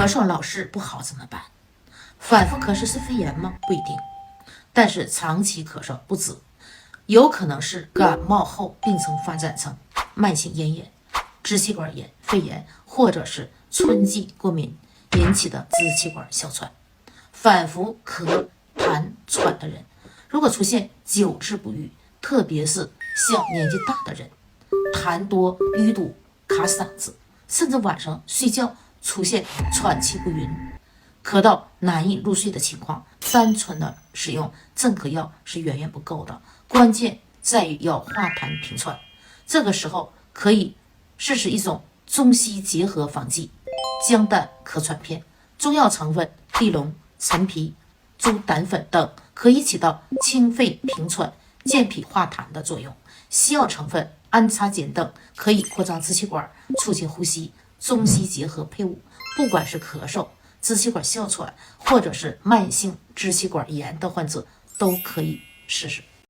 咳嗽老是不好怎么办？反复咳嗽是肺炎吗？不一定，但是长期咳嗽不止，有可能是感冒后病程发展成慢性咽炎、支气管炎、肺炎，或者是春季过敏引起的支气管哮喘。反复咳痰喘的人，如果出现久治不愈，特别是像年纪大的人，痰多、淤堵、卡嗓子，甚至晚上睡觉出现喘气不匀、咳到难以入睡的情况，单纯的使用镇咳药是远远不够的，关键在于要化痰平喘。这个时候可以试试一种中西结合方剂姜丹咳喘片，中药成分地龙、陈皮、猪胆粉等可以起到清肺平喘、健脾化痰的作用。西药成分安插碱等可以扩张支气管，促进呼吸。中西结合配伍，不管是咳嗽、支气管哮喘，或者是慢性支气管炎的患者，都可以试试。